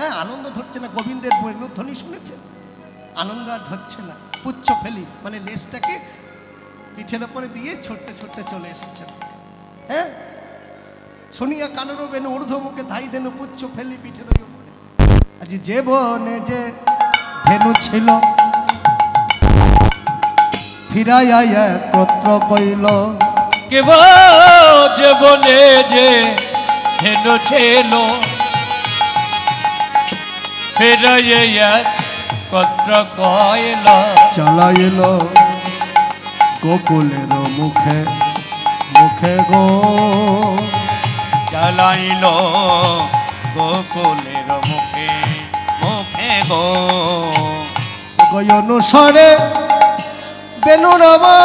হ্যাঁ, আনন্দ ধরছে না। গোবিন্দের বেণুধ্বনি শুনেছেন, আনন্দ আর ধরছে না। পুচ্ছ ফেলি মানে লেজটাকে পিঠের ওপরে দিয়ে ছুটতে ছুটতে চলে এসেছেন। হ্যাঁ, শুনিয়া কানর বেনু ঊর্ধ্ব মুখে ধাই ধেনু পুচ্ছ ফেলি পিঠের ওপরে। আজ যে বনে যে ধেনু ছিল ফিরাইয়া একত্র কইল। কেবল যে বনে যে ধেনু ছিল ফিরাইয়া একত্র কইল। চালাইল গোকুলের মুখে মুখে গো, চালাইল গোকুলের মুখে মুখে গো। গয় অনুসারে বেনুরমা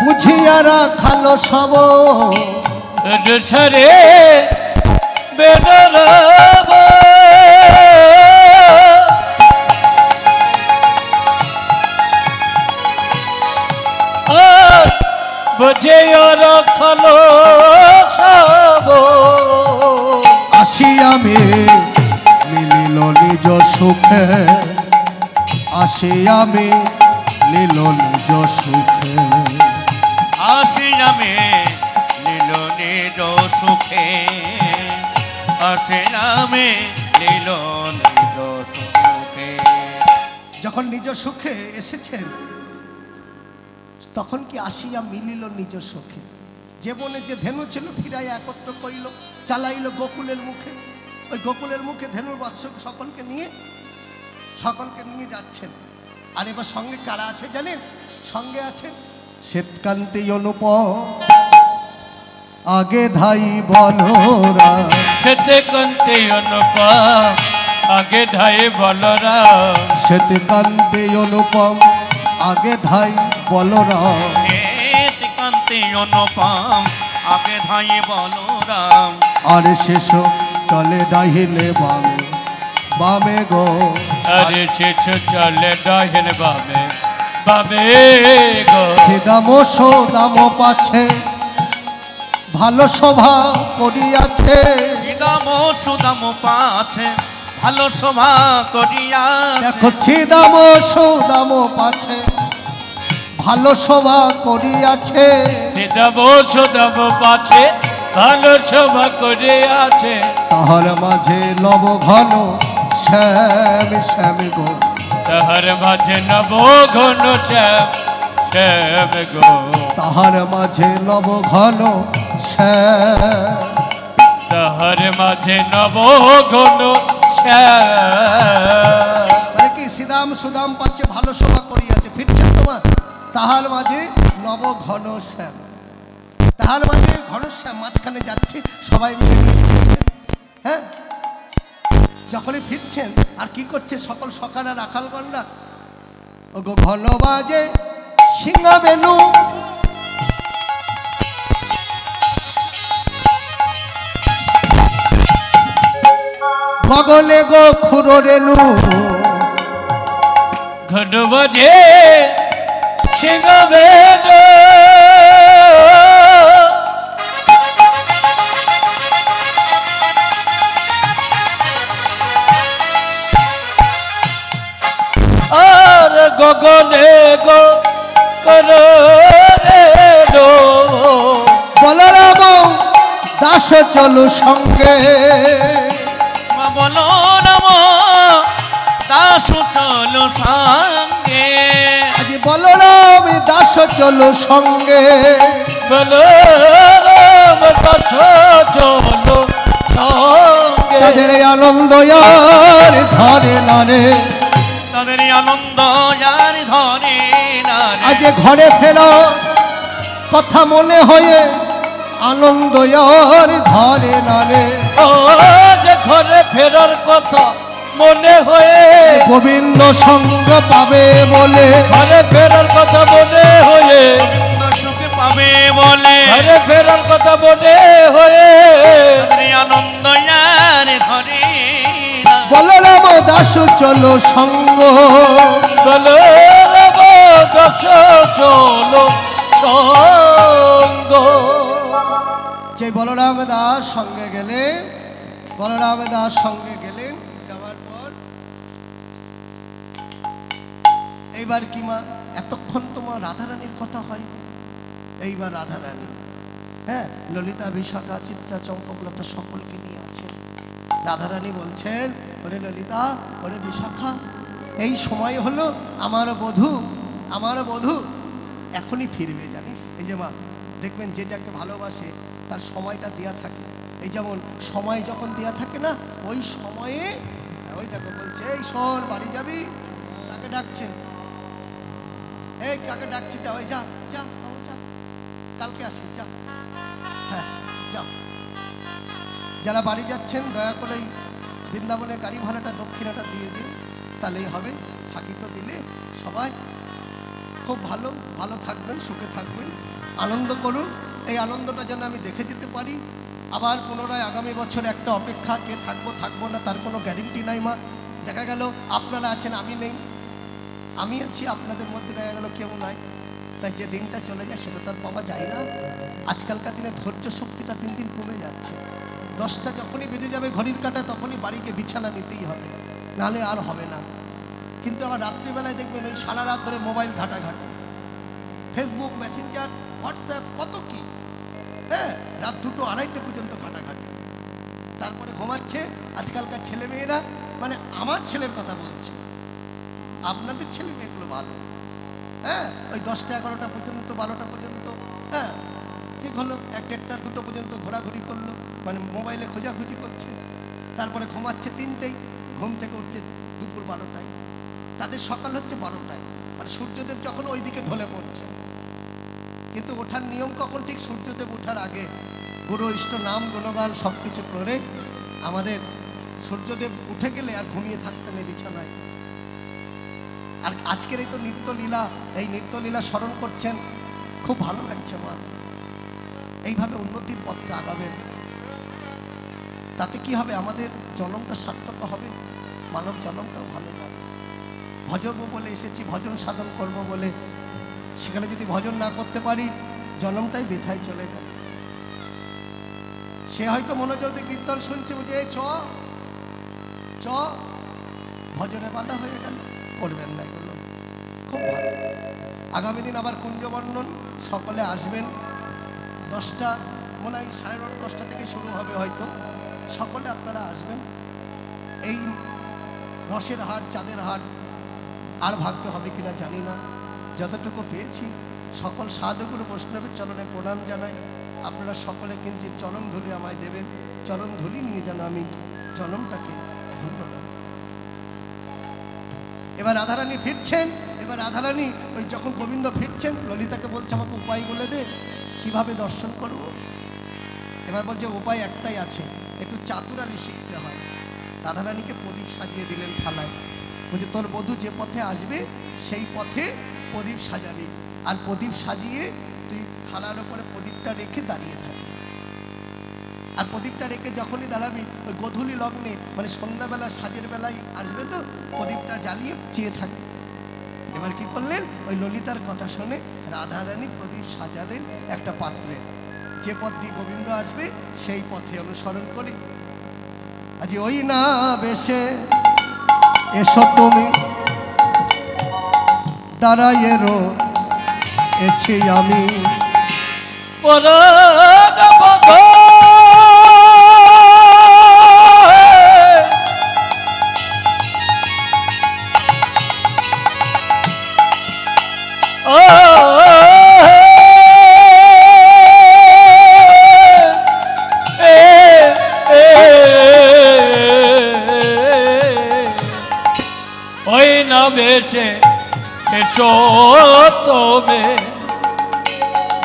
বুঝিয়া রাখালো সব অনুসারে বেনুরমা বুঝে রাখালো সব। আসি আমি মিলিল নিজ সুখে, আসি আমি লীল নিজ সুখে। আসি আমি লীল নিজ সুখে, আসি আমি লীল নিজ সুখে। যখন নিজ সুখে এসেছেন তখন কি আসিয়া মিলিল নিজ সুখে। যে বনে যে ধেনু ছিল ফিরাইয়া একত্র কইল, চালাইল গোকুলের মুখে। ওই গোকুলের মুখে ধেনুর বৎস সকলকে নিয়ে যাচ্ছেন। আর এবার সঙ্গে কারা আছে জানেন? সঙ্গে আছে শ্বেতকান্তি অনুপম আগে ধাই বলরা। শ্বেতকান্তি অনুপম আগে ধাই বলরা। শ্বেতকান্তি অনুপম আগে ধাই বলরা। শ্বেতকান্তি অনুপম আগে ধাই বলরাম। আর শেষ চলে ডাহিনে বামে বামে গো। আরে শেষ চলে ডাহিনে বামে বামে গো। সিদাম সোদাম পাছে ভালো শোভা করিয়াছে। সিদাম সুদাম পাছে ভালো শোভা করিয়াছে। দেখো সিদাম সোদাম পাছে ভালো শোভা করিয়াছে। সিদাম সুদাম পাছে ভালো শোভা করিয়াছে। তাহার মাঝে নব ঘন শ্যাম শ্যাম গো। তাহার মাঝে নব ঘন শ্যাম শ্যাম গো। তাহার মাঝে নব ঘন শ্যাম। তাহার মাঝে নব ঘন শ্যাম। মানে কি সিদাম সুদাম পাচ্ছে ভালো শোভা করিয়াছে। ফিরছেন তোমার তাহার মাঝে নব ঘন শ্যাম। তাহার মাঝে ঘন শ্যাম মাঝখানে যাচ্ছে সবাই মিলে ফিরছেন। হ্যাঁ, যখনই ফিরছেন আর কি করছে সকল সকারা রাখাল গন্ডা ও গো ঘন বাজে সিংহ বেনু। গগনে গো খুর রেণু। ঘন বাজে সিংহ বেনু। আর গগনে গো করো রেণু। বলরাম দাস চলো সঙ্গে। বলো নম দাস চলো সঙ্গে। আজ বলরাম দাস চলো সঙ্গে। বলরাম দাস চলো সঙ্গে। তাদের আনন্দ আর ধরে নারে। তাদের আনন্দ আর ধরে নারে। আজ ঘরে ফেরা কথা মনে হয়ে আনন্দ আর ধরে নারে। ও যে ঘরে ফেরার কথা মনে হয়ে গোবিন্দ সঙ্গ পাবে বলে। ঘরে ফেরার কথা মনে হয়ে সুখ পাবে বলে। ঘরে ফেরার কথা মনে হয়ে আনন্দ আর ধরে। বলরাম দাস চলো সঙ্গ। বলরাম দাস যে বলরাম দাস সঙ্গে গেলেন, বলরাম দাস সঙ্গে গেলেন, যাওয়ার পর এইবার কি মা এতক্ষণ তোমার রাধারানীর কথা হয়, এইবার রাধারানী হ্যাঁ ললিতা বিশাখা চিত্রা চম্পকলতা সকলকে নিয়ে আছেন। রাধারানী বলছেন, ওরে ললিতা, ওরে বিশাখা, এই সময় হলো আমার বধূ এখনই ফিরবে জানিস। এই যে মা দেখবেন যে যাকে ভালোবাসে তার সময়টা দেয়া থাকে, এই যেমন সময় যখন দেয়া থাকে না, ওই সময়ে ওই দেখো বলছে, এই শোন বাড়ি যাবি, কাকে ডাকছে, এই কাকে ডাকছে, যা ওই যা যা যা, কালকে আসিস যা, হ্যাঁ যাও। যারা বাড়ি যাচ্ছেন দয়া করে বৃন্দাবনের গাড়ি ভাড়াটা দক্ষিণাটা দিয়ে যে, তাহলেই হবে। ফাঁকি তো দিলে সবাই খুব ভালো ভালো থাকবেন, সুখে থাকবেন, আনন্দ করুন। এই আনন্দটা যেন আমি দেখে যেতে পারি। আবার পুনরায় আগামী বছর একটা অপেক্ষা, কে থাকবো না তার কোনো গ্যারেন্টি নাই মা। দেখা গেল আপনারা আছেন, আমি নেই, আমি আছি, আপনাদের মধ্যে দেখা গেল কেউ নাই। তাই যে দিনটা চলে যায় সেটা তার পাওয়া যায় না। আজকালকার দিনে ধৈর্য শক্তিটা দিন দিন কমে যাচ্ছে। 10টা যখনই বেজে যাবে ঘড়ির কাঁটা, তখনই বাড়িকে বিছানা নিতেই হবে, নাহলে আর হবে না। কিন্তু আবার রাত্রিবেলায় দেখবেন ওই সারা রাত ধরে মোবাইল ঘাটাঘাটি, ফেসবুক, মেসেঞ্জার, হোয়াটসঅ্যাপ, কত কি, হ্যাঁ রাত 2টো 2:30 পর্যন্ত ঘাটাঘাটি, তারপরে ঘুমাচ্ছে। আজকালকার ছেলে মেয়েরা, মানে আমার ছেলের কথা বলছে, আপনাদের ছেলে মেয়েগুলো ভালো, হ্যাঁ ওই 10টা 11টা পর্যন্ত, 12টা পর্যন্ত, হ্যাঁ ঠিক হলো, 1-1টা 2টো পর্যন্ত ঘোরাঘুরি করলো, মানে মোবাইলে খোঁজাখুঁজি করছে, তারপরে ঘুমাচ্ছে 3টেই, ঘুম থেকে উঠছে দুপুর 12টায়, তাদের সকাল হচ্ছে 12টায়, মানে সূর্যদেব যখন ওই দিকে ঢলে পড়ছে। কিন্তু ওঠার নিয়ম কখন? ঠিক সূর্যদেব ওঠার আগে গুরু ইষ্ট নাম গুণগান সব কিছু করে আমাদের সূর্যদেব উঠে গেলে আর ঘুমিয়ে থাকতে নেই বিছানায়। আর আজকের এই তো নিত্যলীলা, এই নিত্যলীলা স্মরণ করছেন, খুব ভালো লাগছে মা। এইভাবে উন্নতির পথে আগাবেন, তাতে কি হবে? আমাদের জন্মটা সার্থক হবে, মানব জন্মটাও ভালো হবে। ভজবো বলে এসেছি, ভজন সাধন করব বলে, সেখানে যদি ভজন না করতে পারি জন্মটাই বৃথায় চলে গেল। সে হয়তো মনোযোগ দিয়ে কীর্তন শুনছে, বুঝে চ চ, ভজনে বাধা হয়ে গেল, করবেন না এগুলো। খুব ভালো। আগামী দিন আবার কুঞ্জবর্ণন, সকলে আসবেন। 10টা মনে হয় 9:30 10টা থেকে শুরু হবে হয়তো, সকলে আপনারা আসবেন। এই রসের হাট, চাঁদের হাট আর ভাগ্য হবে কিনা জানি না, যতটুকু পেয়েছি সকল সাধুগুরু বৈষ্ণবের চরণে প্রণাম জানাই। আপনারা সকলে কিন্তু চরণ ধুলি আমায় দেবেন, চরণ ধুলি নিয়ে যেন আমি জন্মটাকে ধন্য রাখি। এবার রাধারানী ফিরছেন, এবার রাধারানী ওই যখন গোবিন্দ ফিরছেন, ললিতাকে বলছে আমাকে উপায় বলে দে, কিভাবে দর্শন করব। এবার বলছে উপায় একটাই আছে, একটু চাতুরালি শিখতে হয়। রাধারানীকে প্রদীপ সাজিয়ে দিলেন থালায়, বলছে তোর বধূ যে পথে আসবে সেই পথে প্রদীপ সাজাবি, আর প্রদীপ সাজিয়ে তুই থালার ওপরে প্রদীপটা রেখে দাঁড়িয়ে থাকবি। আর প্রদীপটা রেখে যখনই দাঁড়াবি, ওই গোধূলি লগ্নে মানে সন্ধ্যাবেলা সাজের বেলায় আসবে তো, প্রদীপটা জ্বালিয়ে চেয়ে থাকবে। এবার কি করলেন? ওই ললিতার কথা শুনে রাধারানী প্রদীপ সাজালেন একটা পাত্রে, যে পথ দিয়ে গোবিন্দ আসবে সেই পথে অনুসরণ করে। আজ ওই না বেশে এসো তুমি দাঁড়াইয়ে রয়েছি আমি, বেশে এসো তুমি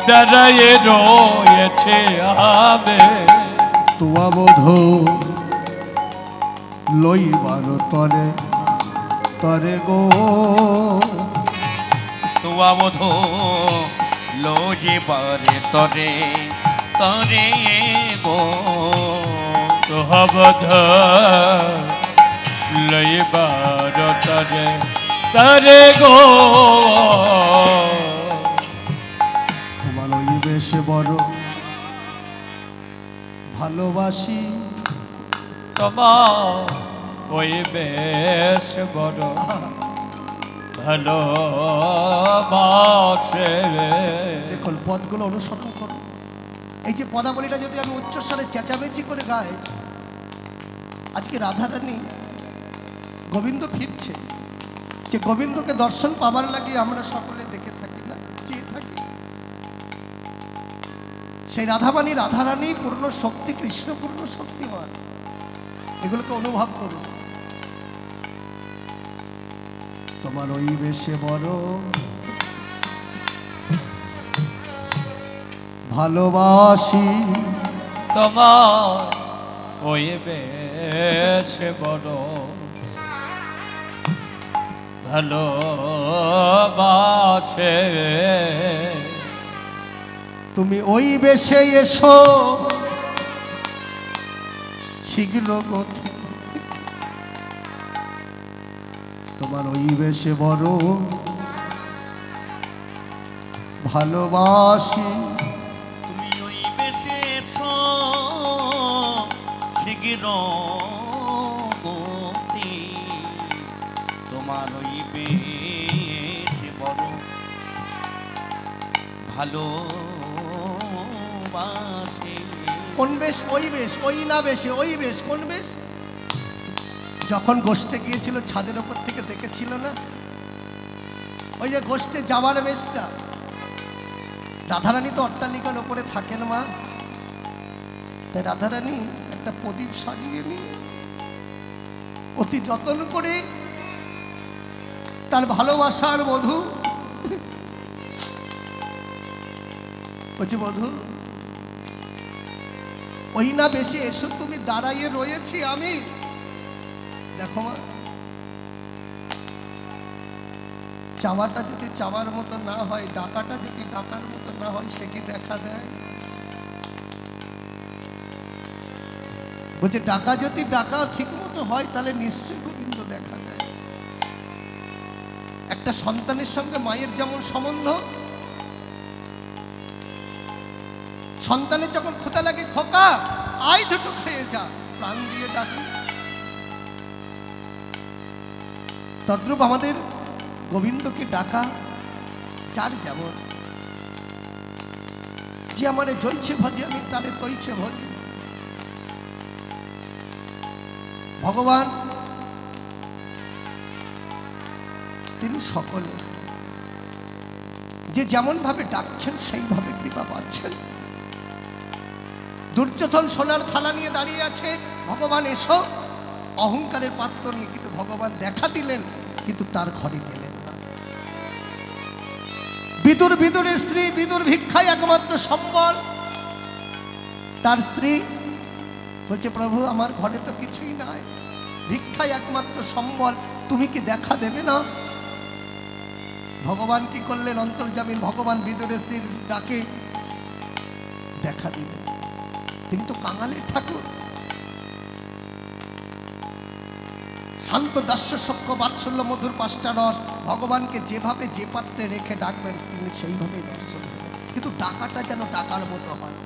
দাঁড়াইয়ে রয়েছে আমি, তুয়া বধূ লইবার তরে তরে গো, তুয়া বধূ লইবার তরে তরে গো, তুয়া বধূ লইবার তরে তরে গো, তোমার ওই বেশ বড় ভালোবাসি তোমার ওই বেশ বড় ভালোবাসে। দেখুন পদগুলো অনুসরণ করুন। এই যে পদাবলীটা যদি আমি উচ্চস্বরে চেঁচামেচি করে গাই, আজকে রাধারানী গোবিন্দ ফিরছে, যে গোবিন্দকে দর্শন পাবার লাগে আমরা সকলে দেখে থাকি না, চেয়ে থাকি। সেই রাধারানী পূর্ণ শক্তি, কৃষ্ণ পূর্ণ শক্তিমান, এগুলোকে অনুভব করুন। তোমার ওই বেশে বড় ভালোবাসি, তোমার ওই বেশ বড় ভালোবাসে। তুমি ওই বেশে এসো শীঘ্র গতি, তোমার ওই বেশে বড় ভালোবাসি। তুমি ওই বেশে এসো শীঘ্র গতি, তোমার ওই বেশে বড় ভালোবাসে। কোন বেশ? ওই বেশ, ওই না বেশে, ওই বেশ। কোন বেশ? যখন গোষ্ঠে গিয়েছিল ছাদের ওপর থেকে দেখেছিল না, ওই যে গোষ্ঠে যাওয়ার বেশটা। রাধারানী তো অট্টালিকার ওপরে থাকেন মা, তাই রাধারানী একটা প্রদীপ সাজিয়ে নিয়ে অতি যত্ন করে তার ভালোবাসার বধূ বলছে, বধূ ওই না বেশি এসো, তুমি দাঁড়াইয়ে রয়েছি আমি। দেখো মা, চাওয়াটা যদি চাওয়ার মতো না হয়, ডাকাটা যদি ডাকার মতো না হয়, সে কি দেখা দেয়? বলছে ডাকা যদি ডাকা ঠিক মতো হয়, তাহলে নিশ্চয়ই গোবিন্দ দেখা দেয়। একটা সন্তানের সঙ্গে মায়ের যেমন সম্বন্ধ, সন্তানের যখন ক্ষুধা লাগে, খোকা আয় দুটো খেয়ে যা, প্রাণ দিয়ে ডাকে। তদ্রূপ আমাদের গোবিন্দকে ডাকা যার যেমন, যে আমারে জয়ছে ভজে আমি তারে তৈছে ভজে। ভগবান তিনি সকলে, যে যেমন ভাবে ডাকছেন সেইভাবে কৃপা পাচ্ছেন। দুর্যোধন সোনার থালা নিয়ে দাঁড়িয়ে আছে, ভগবান এসো, অহংকারের পাত্র নিয়ে, কিন্তু ভগবান দেখা দিলেন, কিন্তু তার ঘরে গেলেন না। বিদুরের স্ত্রী, বিদুর ভিক্ষায় একমাত্র সম্বল। তার স্ত্রী বলছে, প্রভু আমার ঘরে তো কিছুই নাই, ভিক্ষায় একমাত্র সম্বল, তুমি কি দেখা দেবে না? ভগবান কি করলেন? অন্তর্যামীর ভগবান বিদুরের স্ত্রীর ডাকে দেখা দিলেন। তিনি তো কাঙালের ঠাকুর, শান্ত দাস্য সক্ষ বাৎসল্য মধুর পাঁচটা রস। ভগবানকে যেভাবে যে পাত্রে রেখে ডাকবেন, তিনি সেইভাবেই দর্শন দেবেন, কিন্তু ডাকাটা যেন ডাকার মতো হয়।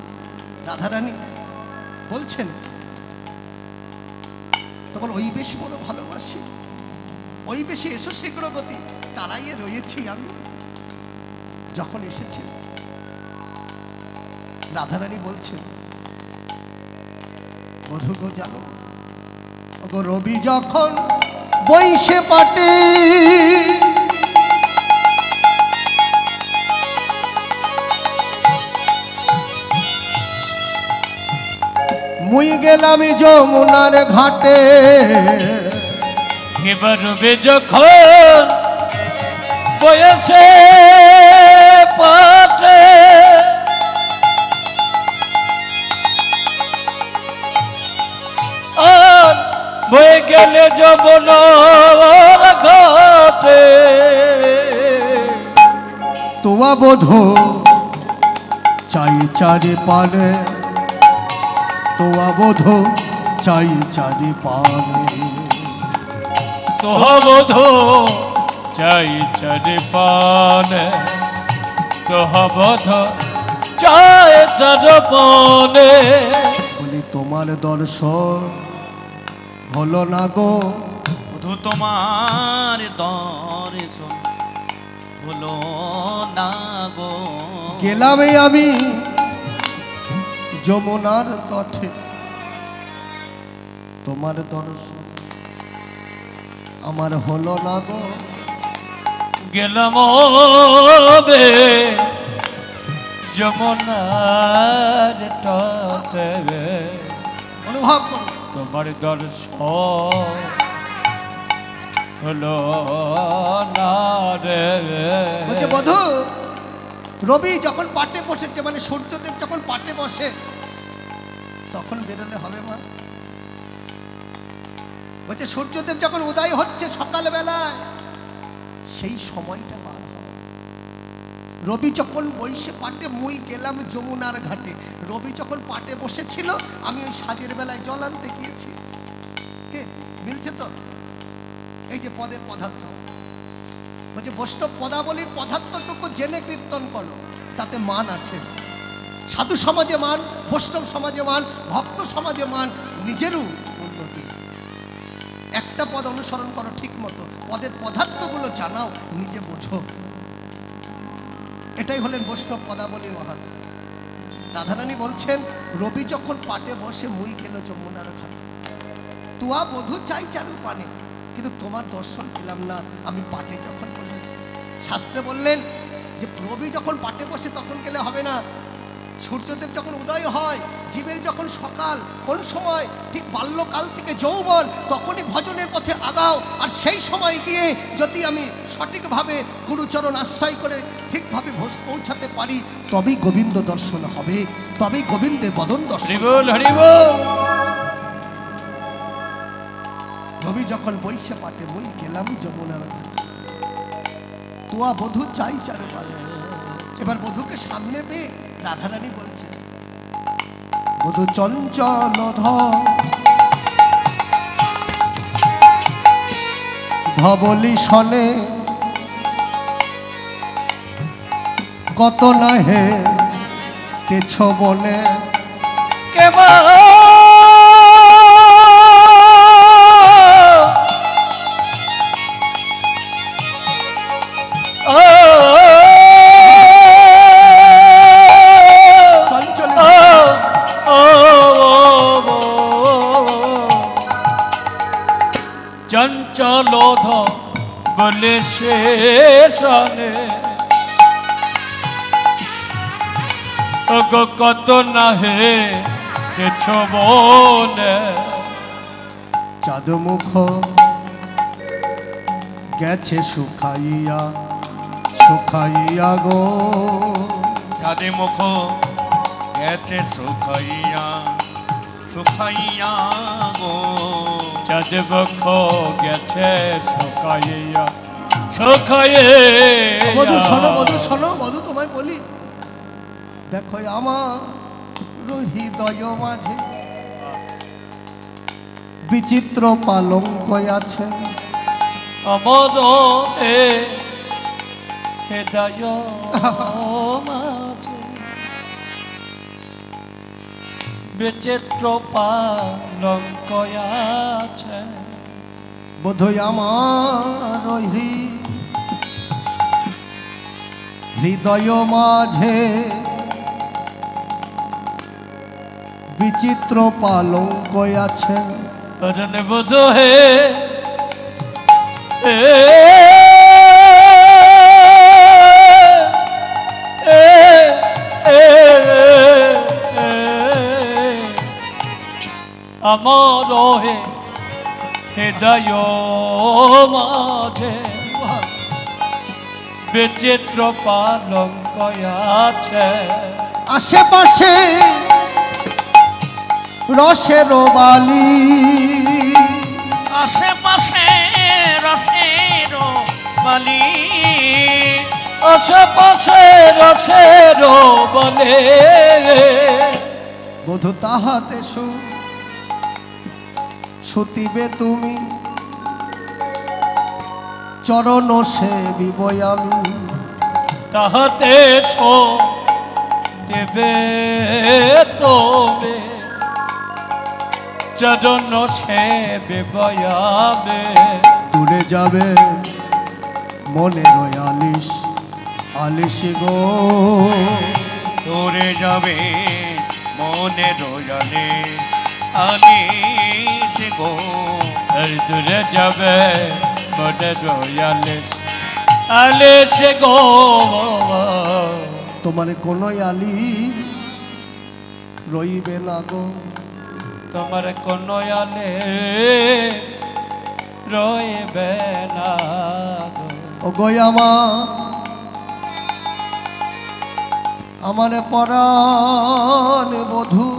রাধারানী বলছেন, তখন ওই বেশি বড় ভালোবাসি, ওই বেশি এসো শীঘ্র গতি, তারাইয়ে রয়েছি আমি। যখন এসেছে রাধারানী বলছেন, বধূ গো জানো, গো রবি যখন বইসে পাটে, মুই গেলাম যমুনার ঘাটে। এবার রবি যখন বয়সে পাটে, আর বয়ে গেলে যমুনার ঘাটে। তোয়া বধূ চাই চারি পানে, তোয়া বধূ চাই চারি পানে, তোহা বধূ চাই চারি পানে, তোহা বধূ চাই চারি পানে। বলি তোমার দর্শন হলো না গো, বধূ তোমার দর্শন হলো না গো। গেলাম আমি যমুনার তটে, তোমার দর্শন আমার হলো না গো। গেলাম বে যমুনার তটে, অনুভব করো তোমার দর্শন হলো না রে। বলছে বধূ, রবি যখন পাটে বসেছে, মানে সূর্যদেব যখন পাটে বসে তখন বেরোলে হবে মা। বলছে সূর্যদেব যখন উদয় হচ্ছে সকালবেলায়, সেই সময়টা বার হবে। রবি যখন বইসে পাটে, মুই গেলাম যমুনার ঘাটে। রবি যখন পাটে বসেছিল, আমি ওই সাজের বেলায় জল আনতে গিয়েছি। কে মিলছে তো? এই যে পদের পদার্থ, বলছে বৈষ্ণব পদাবলীর পদার্থটুকু জেনে কীর্তন করো, তাতে মান আছে। সাধু সমাজে মান, বৈষ্ণব সমাজে মান, ভক্ত সমাজে মান, নিজেরও উন্নতি। একটা পদ অনুসরণ করো ঠিক মতো, পদের পদার্থগুলো জানাও, নিজে বোঝো। এটাই হলেন বৈষ্ণব পদাবলীর মহাত্ম। রাধারানী বলছেন, রবি যখন পাটে বসে মুই গেল যমুনার ঘাটে, তুয়া বধূ চাই চারু পানে, কিন্তু তোমার দর্শন পেলাম না আমি পাটে যখন বসেছি। শাস্ত্রে বললেন যে রবি যখন পাটে বসে তখন গেলে হবে না, সূর্যদেব যখন উদয় হয়, জীবের যখন সকাল, কোন সময়? ঠিক বাল্যকাল থেকে যৌবন, তখনই ভজনের পথে আগাও। আর সেই সময় গিয়ে যদি আমি সঠিকভাবে গুরুচরণ আশ্রয় করে ঠিকভাবে পৌঁছাতে পারি, তবেই গোবিন্দ দর্শন হবে, তবেই গোবিন্দের বদন দর্শন। হরিবল হরিবল। রবি যখন বৈশে পাটে, মুই গেলাম যমুনার ঘাটে, তোয়া বধূ চাই চারু পানে। এবার বধূকে সামনে পেয়ে রাধারানী বলছে, বধূ চঞ্চল ধবলি শনে, কত না হে তেছ বনে, কেবল চঞ্চল বলে শেষনে, কত না হে বনে। চাঁদ মুখ গেছে শুকাইয়া শুকাইয়া গো, চাঁদে মুখ গেছে শুকাইয়া শুকাইয়া গো, চাঁদ মুখ গেছে শুকাইয়া শুকাইয়া। বধূ শোনো, বধূ শোনো, বধূ তোমায় বলি, দেখো আমার হৃদয় মাঝে বিচিত্র পালঙ্ক আছে, আমার হৃদয় মাঝে বিচিত্র পালঙ্ক আছে। বোধহয় আমার হৃদয় মাঝে বিচিত্র পালঙ্ক আছে, বোধ হে আমার হৃদয় মাঝে বিচিত্র পালঙ্ক আছে। আশেপাশে রসের বালি, আশেপাশে রসের বালি, আশেপাশে রসের বলে, বধূ তাহাতে সুতিবে তুমি, চরণ সেবিব আমি, তাহাতে দেবে তবে চরণ সেবে বয়াবে দূরে যাবে মনে আলিশ আলিশ গো দূরে যাবে মনে রয়ালে আলিস গো দূরে যাবে মনে রয়ালে আলিস গো তোমার কোনো আলি রইবে না গো তোমার কোনো আলে রইবে না গো ও গো আমার পরাণ বধূ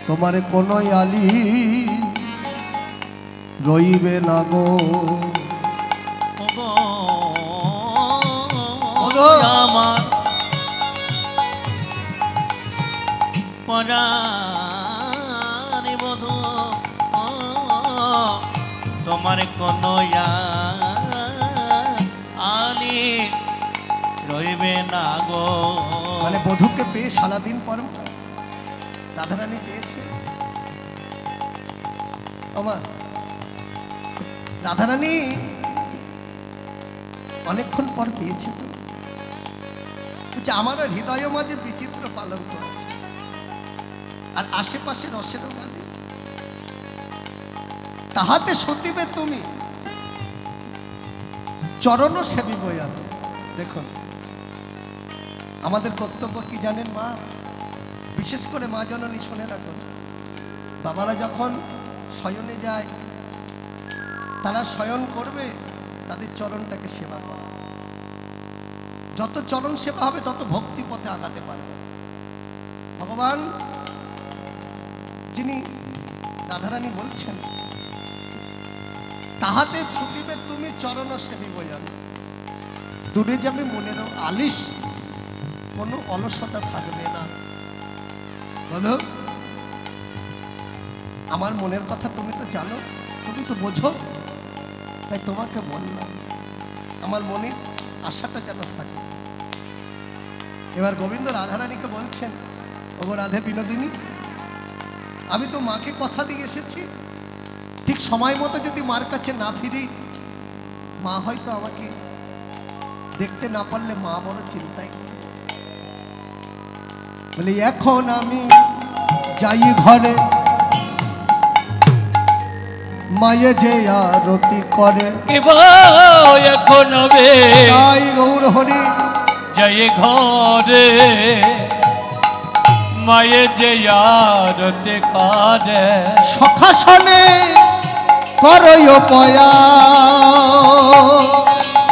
তোমার কোনো আলি রইবে না গো আমার পরাণ বধূ তোমার কোনো আলি রইবে না গো মানে বধূকে পেয়ে সারাদিন পর রাধারানী পেয়েছে আমার রাধারানী অনেকক্ষণ পর পেয়েছে তো আমার হৃদয় মাঝে বিচিত্র পালন করেছে আর আশেপাশে রসের মাঝে তাহাতে সতিবে তুমি চরণ সেবী বয়ান দেখুন আমাদের কর্তব্য কি জানেন মা বিশেষ করে মা জননী শুনে রাখুন বাবারা যখন শয়নে যায় তারা শয়ন করবে তাদের চরণটাকে সেবা করে যত চরণ সেবা হবে তত ভক্তি পথে আগাতে পারবে ভগবান যিনি রাধারানী বলছেন তাহাতে ছুটিবে তুমি চরণ সেবী বয়ান দূরে যাবে মনেরও আলিশ কোনো অলসতা থাকবে না বলো আমার মনের কথা তুমি তো জানো তুমি তো বোঝো তাই তোমাকে বললাম আমার মনের আশাটা যেন থাকে এবার গোবিন্দ রাধারানীকে বলছেন ওগো রাধে বিনোদিনী আমি তো মাকে কথা দিয়ে এসেছি ঠিক সময় মতো যদি মার কাছে না ফিরি মা হয়তো আমাকে দেখতে না পারলে মা বড় চিন্তাই বলি এখন আমি যাই ঘরে মায়ে যে আরতি করে এখন তাই গৌর হরি যাই ঘরে মায়ে যে আরতি করে সখাসনে করয় পয়া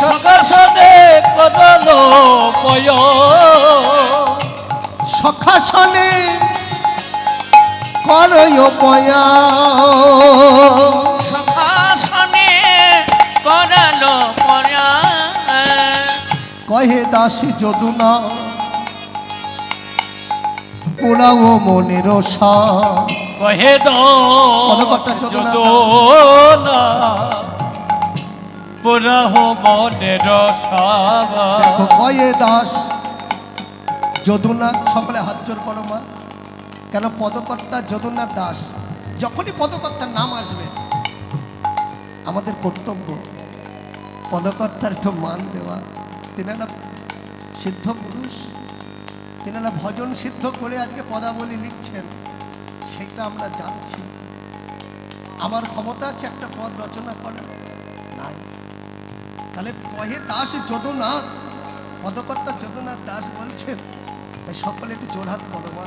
সখাসনে করলো পয় সখাসনে করয় পয়া সখাসনে করালো পয়া কহে দাসী যদুনা পোড়াও মনের সা কহে পদকর্তা যদুনা না পুরাহ মনের সাবা দেখো কয়ে দাস যদুনাথ সকলে হাত জোর করো মা কেন পদকর্তা যদুনাথ দাস যখনই পদকর্তার নাম আসবে আমাদের কর্তব্য পদকর্তার একটু মান দেওয়া তিনারা সিদ্ধ পুরুষ তিনারা ভজন সিদ্ধ করে আজকে পদাবলী লিখছেন সেটা আমরা জানছি আমার ক্ষমতা আছে একটা পদ রচনা করার নাই তাহলে কহে দাস যদুনাথ পদকর্তা যদুনাথ দাস বলছেন তাই সকলে একটু জোড়হাত করো মা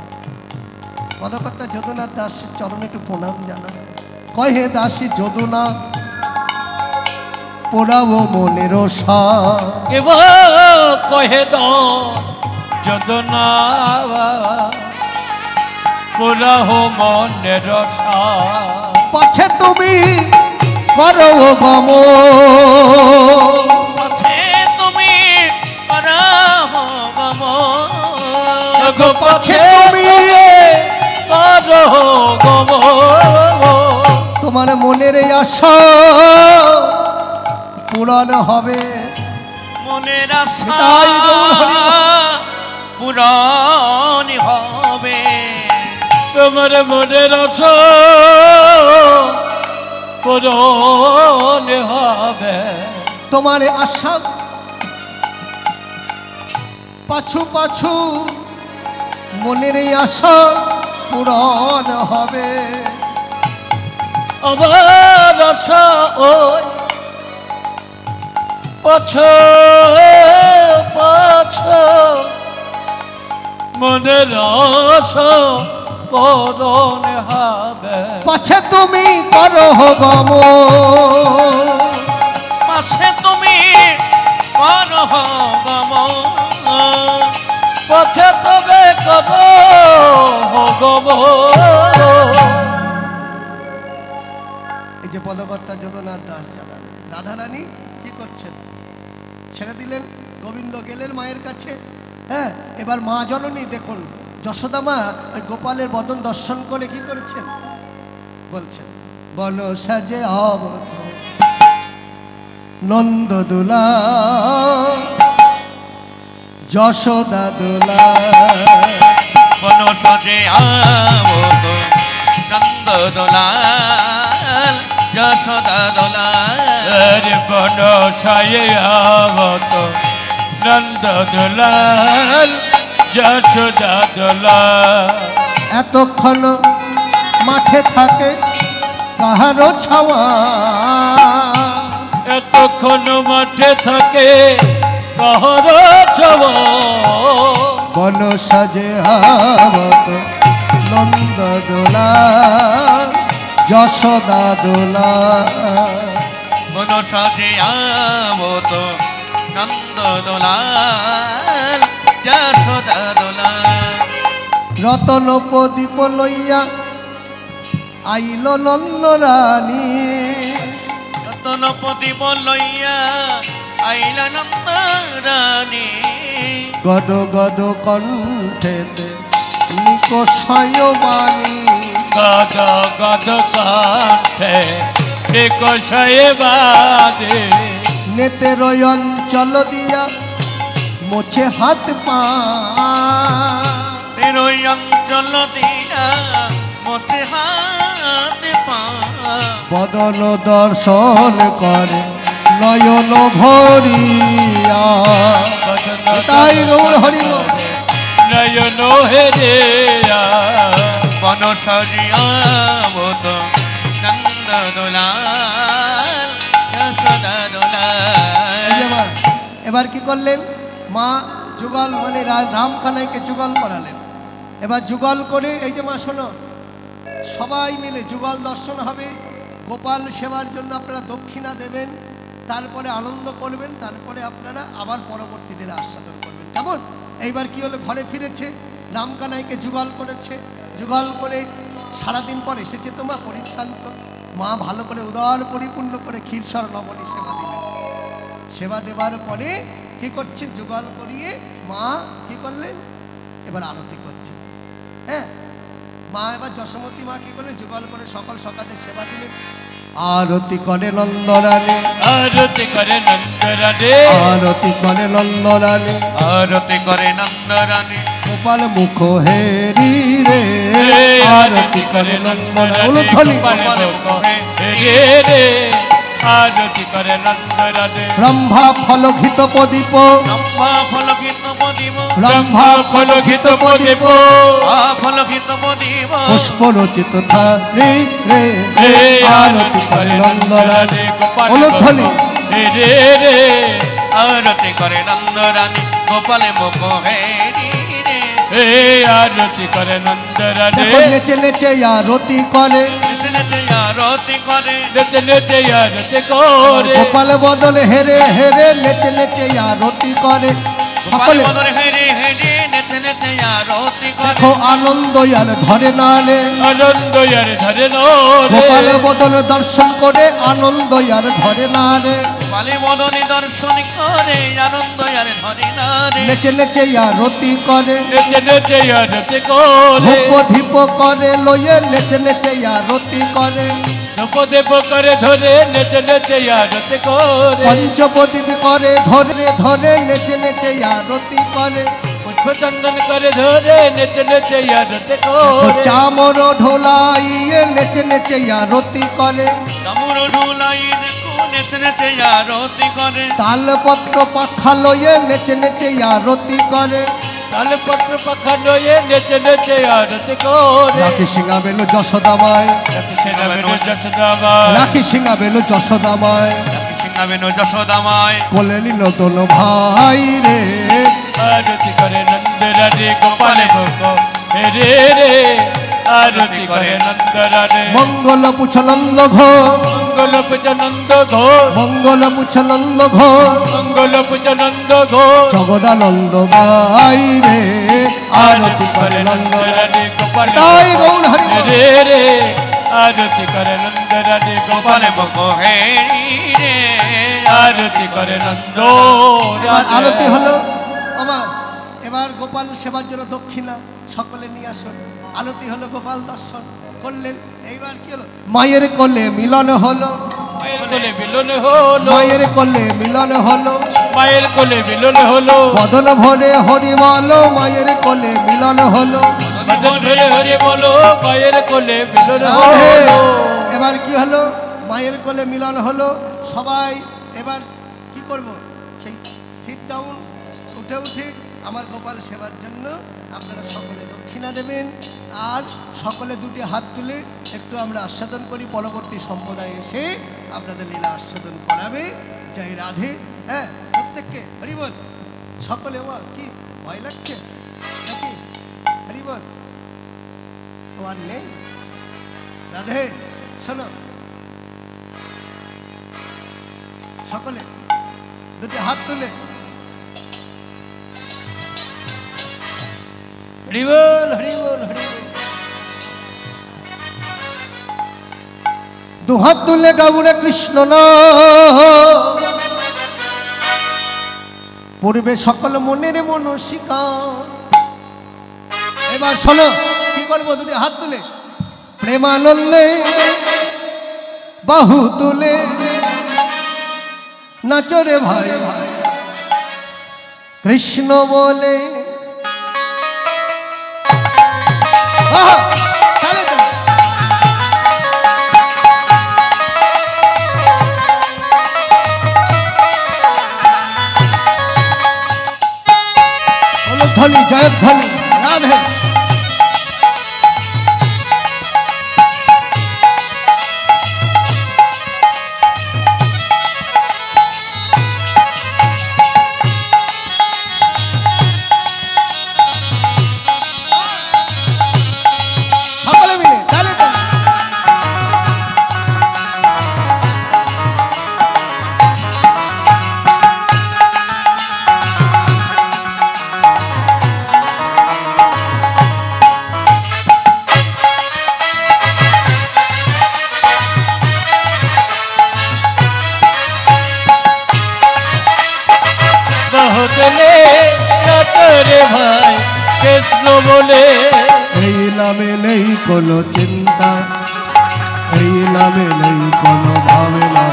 পদকর্তা যদুনাথ দাস চরণে একটু প্রণাম জানা কহে দাসী যদুনাথ পোড়াবো মনের সা কহে যদনা পুরাহ মনের সা পাছে তুমি করো গম পাছে তুমি পাছে তুমি করো গম তোমার মনের আশা পূরণ হবে মনের আশা তাই গৌর হরি পূরণ হবে তোমার তোমার মনের আশা পূরণ হবে। তোমার আশা পাছু পাছু মনের এই আশা পূরণ হবে। আমার আশা ওই পাছু পাছু মনের আশা পূরণ হবে। পাছে তুমি করো গম, পাছে তুমি করো গম, পাছে তবে করো গম। এই যে পদকর্তা জগন্নাথ দাস জানান রাধারানী কি করছেন, ছেড়ে দিলেন, গোবিন্দ গেলেন মায়ের কাছে। হ্যাঁ, এবার মা জননী দেখুন যশোদা মা ওই গোপালের বদন দর্শন করে কি করেছেন বলছেন, বন সাজে অবত নন্দ দুলা যশোদা দুলা, বন সাজে অবত নন্দ দুলাল যশোদা দুলাল, বন সাজে অবত নন্দ দুলাল যশোদা দুলাল। এতক্ষণ মাঠে থাকে কাহারো ছাওয়া, এতক্ষণ মাঠে থাকে কাহারো ছাওয়া, বন সাজে হাবত নন্দ দোলা যশোদা দোলা, বন সাজে আবত নন্দ দুলাল যশোদা দুলাল। রতন প্রদীপ লইয়া আইল নন্দ রানী, রতন প্রদীপ লইয়া আইল নন্দ রানী, গদ গদ কণ্ঠেতে নিকষয় বাণী, গদ গদ কণ্ঠে নিকষয় বাণী, নেতের অঞ্চল দিয়া মোছে হাত পা, তেরোই অঞ্চল দিয়া মোছে হাত পা, বদন দর্শন করে নয়ন ভরিয়া, তাই গৌর হরি গো। নয়ন হেরিয়া, বন সাজিয়া মত নন্দ দুলাল যশোদা দুলাল। এবার কি করলেন মা, যুগল মানে রাম কানাইকে যুগল করালেন। এবার যুগল করে এই যে মা শোনো, সবাই মিলে যুগল দর্শন হবে, গোপাল সেবার জন্য আপনারা দক্ষিণা দেবেন, তারপরে আনন্দ করবেন, তারপরে আপনারা আবার পরবর্তী দিনে আস্বাদন করবেন, কেমন? এইবার কি হলো, ঘরে ফিরেছে, রাম কানাইকে যুগল করেছে, যুগল করে সারাদিন পর এসেছে তোমা পরিশ্রান্ত, মা ভালো করে উদার পরিপূর্ণ করে ক্ষীরসর লবণী সেবা দিলেন। সেবা দেবার পরে কি করছে, যুগল করিয়ে মা কি করলেন, এবার আরতি করছে। হ্যাঁ, মা এবার যশোমতী মা কি করলেন, যুগল করে সকল সকালে সেবা দিলেন। আরতি করে নন্দরানী, আরতি করে নন্দরানী, আরতি করে নন্দরানী, আরতি করে নন্দরানী, গোপাল মুখ হেরি রে, আরতি করে নন্দরানী, উলুধ্বনি, আরতি করে নন্দরানী। রম্ভা ফলঘিত প্রদীপ, রম্ভা ফলঘিত প্রদীপ, রম্ভা ফলঘিত প্রদীপ, ফলঘিত প্রদীপ, পুষ্প রচিত থালি রে, আরতি করে নন্দরানী, উলুধ্বনি, রে রে, আরতি করে নন্দরানী, গোপালে মুখ হেরি রে, আরতি করে নন্দরানী। নেচে নেচে আরতি করে, নেচে নেচে আরতি করে, নেচে নেচে আরতি করে, গোপাল বদন হেরে হেরে নেচে নেচে আরতি করে, সকলে বদন হেরে হেরে নেচে নেচে আরতি করে। দেখো আনন্দ আর ধরে না রে, আনন্দ আর ধরে না রে, গোপাল বদন দর্শন করে আনন্দ আর ধরে না রে, গোপালে বদনে দর্শন করে আনন্দ আর ধরে না রে, নেচে নেচে আরতি করে, নেচে নেচে আরতি করে, ধূপ ধীপ করে লয়ে নেচে নেচে আরতি করে, ধূপদেব করে ধরে নেচে নেচে আরতি করে, পঞ্চপ্রদীপ করে ধরে ধরে নেচে নেচে আরতি করে, চন্দন করে ধরে নেচে নেচে আরতি করে চামর ঢোলাইয়ে নেচে নেচে আরতি করে চামর ঢোলাই দেখো নেচে নেচে আরতি করে তালপত্র পাখা লইয়ে নেচে নেচে আরতি করে তালপত্র পাখা লইয়ে নেচে নেচে আরতি করে রাখি সিংহা বেলু যশোদামায় রাখি সিংহা বেনু যশোদামায় রাখি সিংহা বেলু যশোদামায় রাখি সিংহা বেনু যশোদামায় কোলে নিল দোল ভাই রে আরতি করে নন্দ রানী গোপাল ভোগ রে রে আরতি করে নন্দ রানী মঙ্গল পুছলন্দ ঘোর মঙ্গল পুজনন্দ ঘোষ মঙ্গল পুছলন্দ ঘোর মঙ্গল পুজনন্দ ঘোষ জগদানন্দ গাই রে আরতি করে নন্দ রানী গোপাল তাই গৌর হরি বল। রে রে আরতি করে নন্দ রানী গোপাল ভোগ হে রে আরতি করে নন্দ এবার আরতি হলো বাবা এবার গোপাল সেবার জন্য দক্ষিণা সকলে নিয়ে আসুন আরতি হলো গোপাল দর্শন করলেন এইবার কি হলো মায়ের কোলে মিলন হলো মায়ের কোলে মিলন হলো মায়ের কোলে মিলন হলো মায়ের কোলে মিলন হলো বদন ভরে হরি বলো মায়ের কোলে মিলন হলো বদন ভরে হরি বলো মায়ের কোলে মিলন রাধে। হলো এবার কি হলো মায়ের কোলে মিলন হলো সবাই এবার কি করব সেই সিট ডাউন উঠে উঠে আমার গোপাল সেবার জন্য আপনারা সকলে দক্ষিণা দেবেন আর সকলে দুটি হাত তুলে একটু আমরা আস্বাদন করি পরবর্তী সম্প্রদায় এসে আপনাদের লীলা আস্বাদন করাবে জয় রাধে হ্যাঁ প্রত্যেককে হরিবল সকলে ও কি ভয় লাগছে নাকি হরিবল ও আর নেই রাধে শোনো সকলে দুটি হাত তুলে হরিবল হরিবল হরিবল দুহাত তুলে গাউরে কৃষ্ণ পূর্বে সকল মনের মনসিকা এবার শোনো কি করবো দুটি হাত তুলে প্রেমানন্দে বাহু তুলে নাচরে ভাই কৃষ্ণ বলে আহা, চালে চালে। ধ্বনি জয়ধ্বনি রাধে সকলে মিলে তালে তালে বহুতলে নাচরে ভাই কৃষ্ণ বলে এই নামে নেই কোনো চিন্তা এই নামে নেই কোনো ভাবনা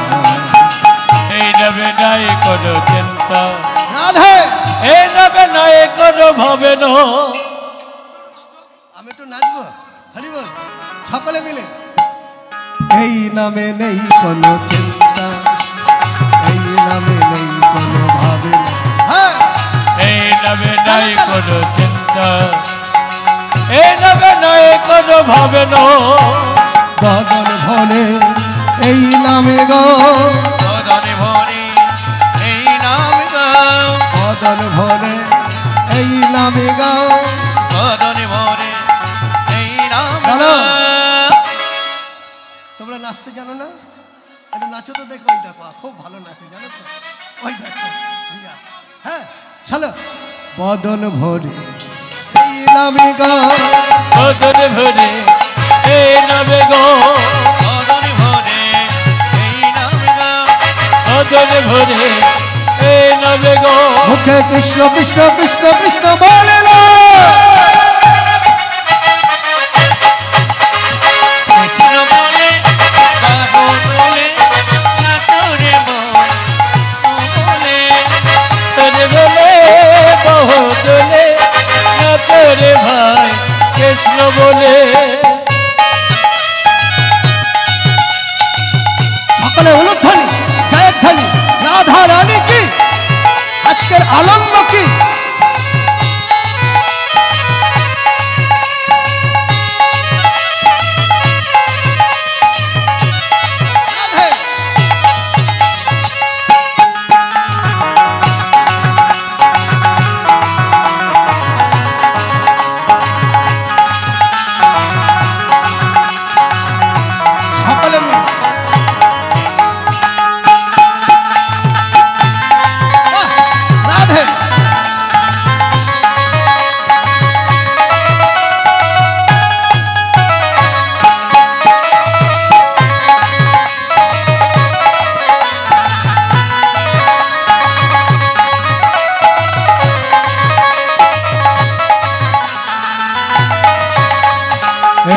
এই নবে নাই কোনো চিন্তা রাধে এই নবে নাই কোনো ভাবেন আমি একটু নাচবো হরিবল সকলে মিলে এই নামে নেই কোনো চিন্তা এই নামে নেই কোনো ভাবনা হ্যাঁ এই নবে নাই কোনো চিন্তা এই নবে নাই কোনো ভাবেন বদন ভরে এই নামে গো বদনে ভরে এই নাম গাও বদন ভরে এই নামে গো বদনে ভরে এই নাম দাদা। গাও তোমরা নাচতে জানো না একটু নাচো তো দেখো ওই দেখো খুব ভালো নাচে জানো তো ওই দেখো রিয়া হ্যাঁ চলো বদন ভরে এই নামে গো বদনে ভরে এই নামে গো বদনে ভরে এই নাম গাও বদনে ভরে এই নামে গো মুখে কৃষ্ণ কৃষ্ণ কৃষ্ণ কৃষ্ণ বলে না কৃষ্ণ বলে বাহু তোলে নাচরে বলে তোরে বলে বহু তোলে রে ভাই কৃষ্ণ বলে। সকলে উলুধ্বনি জয়ধ্বনি রাধা রানী কি, আজকের আনন্দ কি।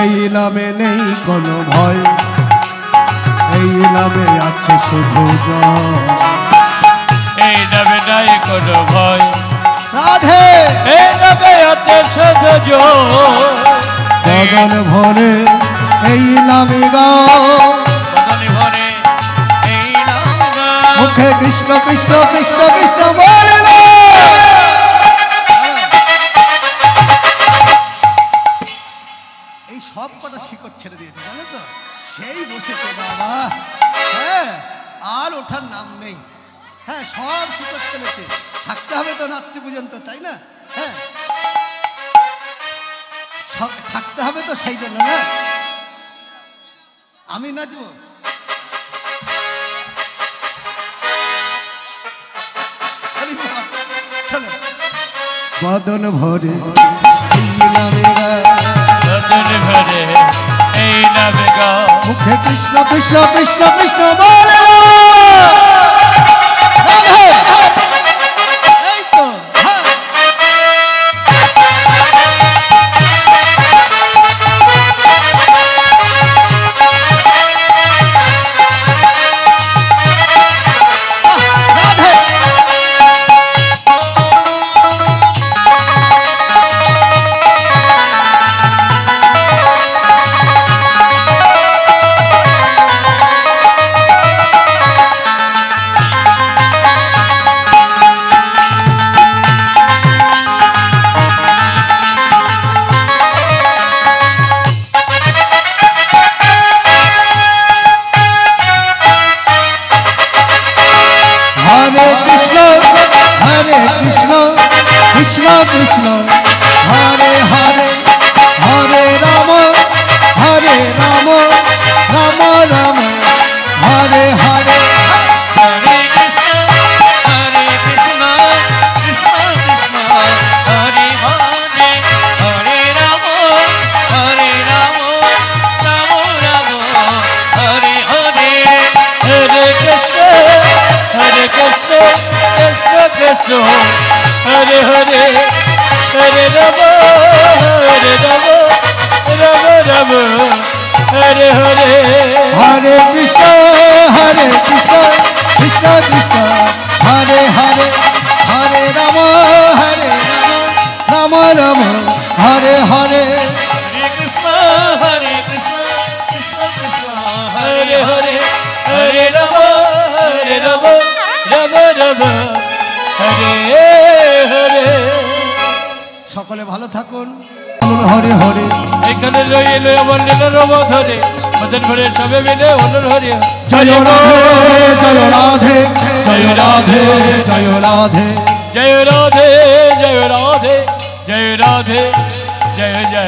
এই নামে নেই কোনো ভয়, এই নামে আছে শুধু জয়। এই নামে নাই কোনো ভয়, রাধে এই নামে আছে শুধু জয়। বদন ভরে এই নামে গাও, বদন ভরে এই নাম গাও। মুখে কৃষ্ণ কৃষ্ণ কৃষ্ণ কৃষ্ণ বলে না। এই সব কটা শিকড় ছেড়ে দিয়েছে জানো তো, সেই বসেছে বাবা। হ্যাঁ, আর ওঠার নাম নেই। হ্যাঁ, সব শিকড় ছেড়েছে, থাকতে হবে তো রাত্রি পর্যন্ত, তাই না? হ্যাঁ, থাকতে হবে তো, সেই জন্য না আমি নাচবো। চলো, বদন ভরে এই নামে গাও, বদন ভরে এই নামে গাও। মুখে কৃষ্ণ কৃষ্ণ কৃষ্ণ কৃষ্ণ বলে না। এই তো হ্যাঁ। রাধে হরে কৃষ্ণ কৃষ্ণ কৃষ্ণ হরে হরে, হরে রাম রাম রাম হরে হরে। হরে কৃষ্ণ কৃষ্ণ কৃষ্ণ হরে হরে, হরে রাম রাম রাম হরে হরে। হরে কৃষ্ণ কৃষ্ণ কৃষ্ণ হরে হরে, হরে রাম রাম রাম হরে হরে। হরে কৃষ্ণ কৃষ্ণ কৃষ্ণ হরে হরে, হরে রাম রাম রাম হরে হরে। হরে কৃষ্ণ কৃষ্ণ কৃষ্ণ হরে হরে, হরে রাম রাম রাম হরে হরে। সকলে ভালো থাকুন। হরে হরে এখানে রইল আমার নীলরব ধরে, মদন ভরে সবে মিলে অনুর হরে। জয় রাধে জয় রাধে জয় রাধে জয় রাধে জয় রাধে জয় রাধে জয় রাধে জয় জয়।